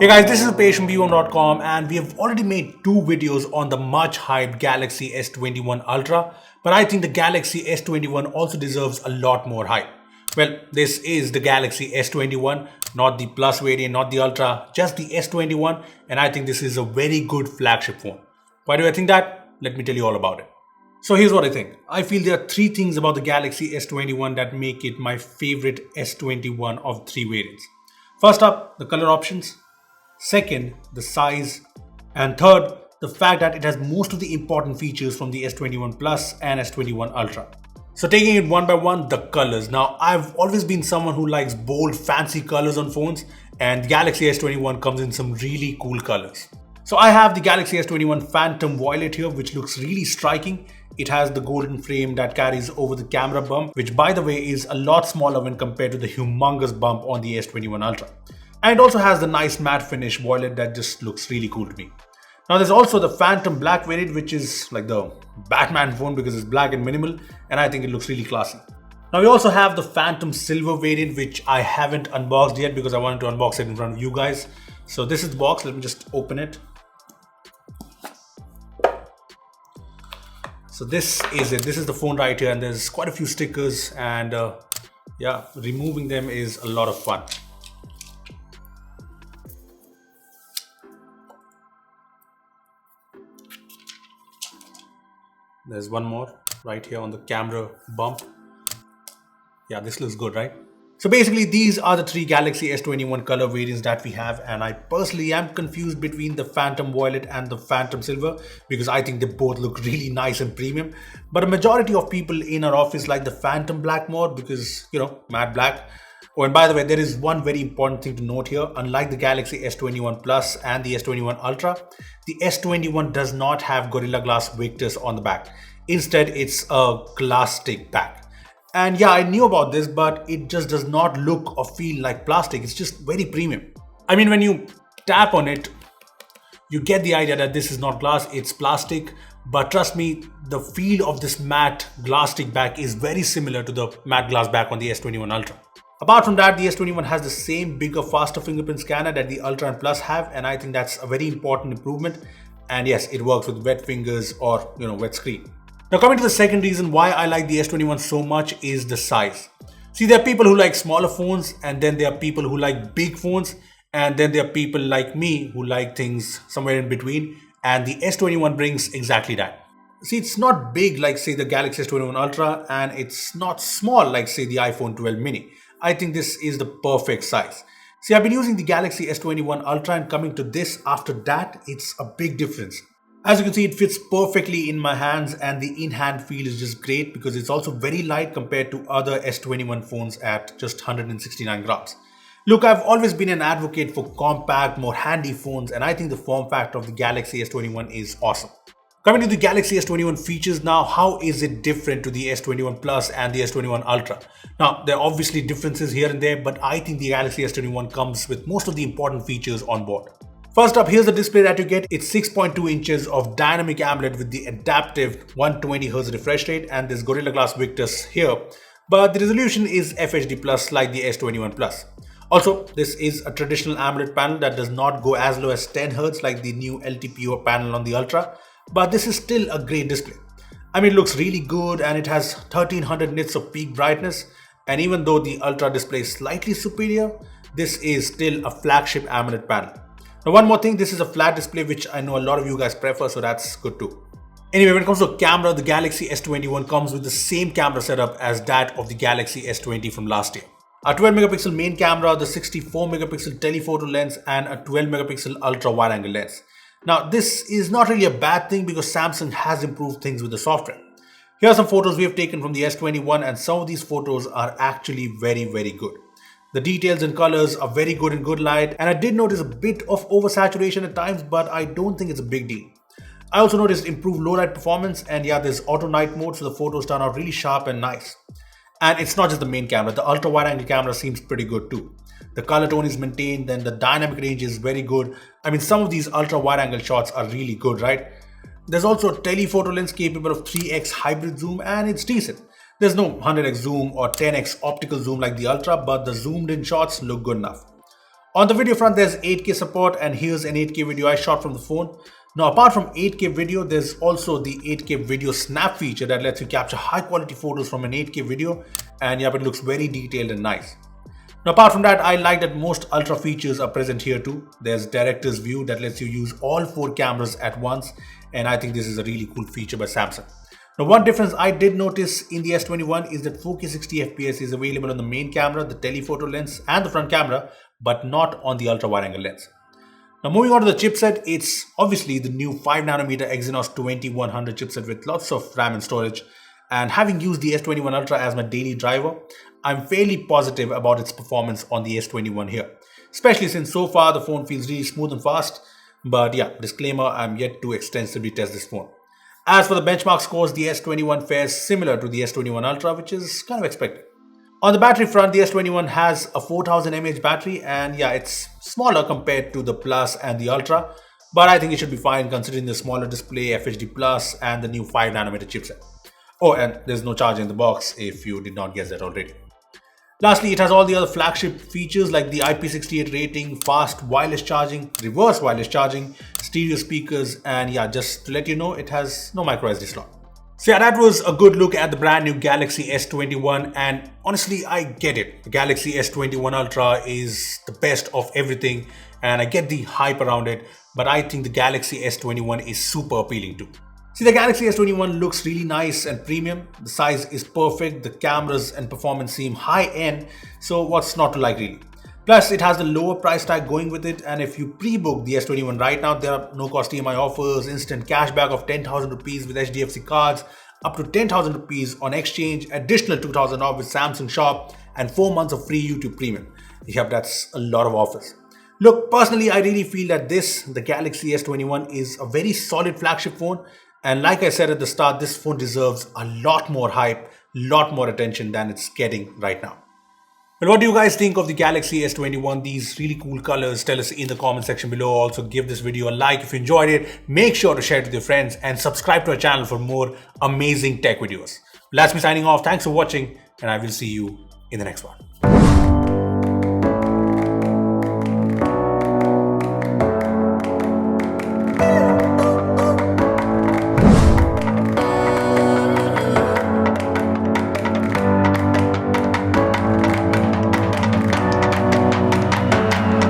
Hey guys, this is Page from Beebom.com and we have already made two videos on the much hyped Galaxy S21 Ultra, but I think the Galaxy S21 also deserves a lot more hype. Well, this is the Galaxy S21, not the Plus variant, not the Ultra, just the S21, and I think this is a very good flagship phone. Why do I think that? Let me tell you all about it. So here's what I think. I feel there are three things about the Galaxy S21 that make it my favorite S21 of three variants. First up, the color options. Second, the size. And third, the fact that it has most of the important features from the S21 Plus and S21 Ultra. So taking it one by one, the colors. Now, I've always been someone who likes bold, fancy colors on phones, and the Galaxy S21 comes in some really cool colors. So I have the Galaxy S21 Phantom Violet here, which looks really striking. It has the golden frame that carries over the camera bump, which by the way is a lot smaller when compared to the humongous bump on the S21 Ultra. And it also has the nice matte finish violet that just looks really cool to me. Now there's also the Phantom Black variant, which is like the Batman phone because it's black and minimal, and I think it looks really classy. Now we also have the Phantom Silver variant, which I haven't unboxed yet because I wanted to unbox it in front of you guys. So this is the box, let me just open it. So this is it, this is the phone right here, and there's quite a few stickers, and yeah, removing them is a lot of fun. There's one more right here on the camera bump. Yeah, this looks good, right? So basically these are the three Galaxy S21 color variants that we have, and I personally am confused between the Phantom Violet and the Phantom Silver because I think they both look really nice and premium. But a majority of people in our office like the Phantom Black more because, you know, matte black. Oh, and by the way, there is one very important thing to note here. Unlike the Galaxy S21 Plus and the S21 Ultra, the S21 does not have Gorilla Glass Victus on the back. Instead, it's a plastic back. And yeah, I knew about this, but it just does not look or feel like plastic. It's just very premium. I mean, when you tap on it, you get the idea that this is not glass, it's plastic. But trust me, the feel of this matte glass stick back is very similar to the matte glass back on the S21 Ultra. Apart from that, the S21 has the same bigger, faster fingerprint scanner that the Ultra and Plus have, and I think that's a very important improvement. And yes, it works with wet fingers or, wet screen. Now coming to the second reason why I like the S21 so much is the size. See, there are people who like smaller phones, and then there are people who like big phones, and then there are people like me who like things somewhere in between, and the S21 brings exactly that. See, it's not big like say the Galaxy S21 Ultra, and it's not small like say the iPhone 12 mini. I think this is the perfect size. See, I've been using the Galaxy S21 Ultra, and coming to this after that, it's a big difference. As you can see, it fits perfectly in my hands, and the in-hand feel is just great because it's also very light compared to other S21 phones at just 169 grams. Look, I've always been an advocate for compact, more handy phones, and I think the form factor of the Galaxy S21 is awesome. Coming to the Galaxy S21 features now, how is it different to the S21 Plus and the S21 Ultra? Now, there are obviously differences here and there, but I think the Galaxy S21 comes with most of the important features on board. First up, here's the display that you get. It's 6.2 inches of dynamic AMOLED with the adaptive 120Hz refresh rate, and there's Gorilla Glass Victus here, but the resolution is FHD Plus like the S21 Plus. Also, this is a traditional AMOLED panel that does not go as low as 10Hz like the new LTPO panel on the Ultra, but this is still a great display. I mean, it looks really good, and it has 1300 nits of peak brightness, and even though the Ultra display is slightly superior, this is still a flagship AMOLED panel. Now one more thing, this is a flat display, which I know a lot of you guys prefer, so that's good too. Anyway, when it comes to camera, the Galaxy S21 comes with the same camera setup as that of the Galaxy S20 from last year. A 12 megapixel main camera, the 64 megapixel telephoto lens, and a 12 megapixel ultra wide angle lens. Now this is not really a bad thing because Samsung has improved things with the software. Here are some photos we have taken from the S21, and some of these photos are actually very good. The details and colors are very good in good light, and I did notice a bit of oversaturation at times, but I don't think it's a big deal. I also noticed improved low light performance, and yeah, there's auto night mode, so the photos turn out really sharp and nice. And it's not just the main camera, the ultra wide angle camera seems pretty good too. The color tone is maintained, then the dynamic range is very good. I mean, some of these ultra wide angle shots are really good, right? There's also a telephoto lens capable of 3x hybrid zoom, and it's decent. There's no 100x zoom or 10x optical zoom like the Ultra, but the zoomed in shots look good enough. On the video front, there's 8K support, and here's an 8K video I shot from the phone. Now, apart from 8K video, there's also the 8K video snap feature that lets you capture high quality photos from an 8K video, and yeah, it looks very detailed and nice. Now, apart from that, I like that most Ultra features are present here too. There's director's view that lets you use all 4 cameras at once, and I think this is a really cool feature by Samsung. Now, one difference I did notice in the S21 is that 4K 60fps is available on the main camera, the telephoto lens, and the front camera, but not on the ultra wide angle lens. Now, moving on to the chipset, it's obviously the new 5nm Exynos 2100 chipset with lots of RAM and storage. And having used the S21 Ultra as my daily driver, I'm fairly positive about its performance on the S21 here, especially since so far the phone feels really smooth and fast. But yeah, disclaimer, I'm yet to extensively test this phone. As for the benchmark scores, the S21 fares similar to the S21 Ultra, which is kind of expected. On the battery front, the S21 has a 4000 mAh battery, and yeah, it's smaller compared to the Plus and the Ultra, but I think it should be fine considering the smaller display, FHD Plus, and the new 5nm chipset. Oh, and there's no charger in the box if you did not guess that already. Lastly, it has all the other flagship features like the IP68 rating, fast wireless charging, reverse wireless charging, stereo speakers, and yeah, just to let you know, it has no micro SD slot. So yeah, that was a good look at the brand new Galaxy S21, and honestly, I get it. The Galaxy S21 Ultra is the best of everything, and I get the hype around it, but I think the Galaxy S21 is super appealing too. See, the Galaxy S21 looks really nice and premium. The size is perfect, the cameras and performance seem high-end, so what's not to like really? Plus, it has the lower price tag going with it, and if you pre-book the S21 right now, there are no-cost EMI offers, instant cashback of 10,000 rupees with HDFC cards, up to 10,000 rupees on exchange, additional 2,000 off with Samsung Shop, and 4 months of free YouTube Premium. Yep, that's a lot of offers. Look, personally, I really feel that the Galaxy S21 is a very solid flagship phone. And like I said at the start, this phone deserves a lot more hype, lot more attention than it's getting right now. Well, what do you guys think of the Galaxy S21? These really cool colors? Tell us in the comment section below. Also, give this video a like if you enjoyed it. Make sure to share it with your friends and subscribe to our channel for more amazing tech videos. Well, that's me signing off. Thanks for watching, and I will see you in the next one.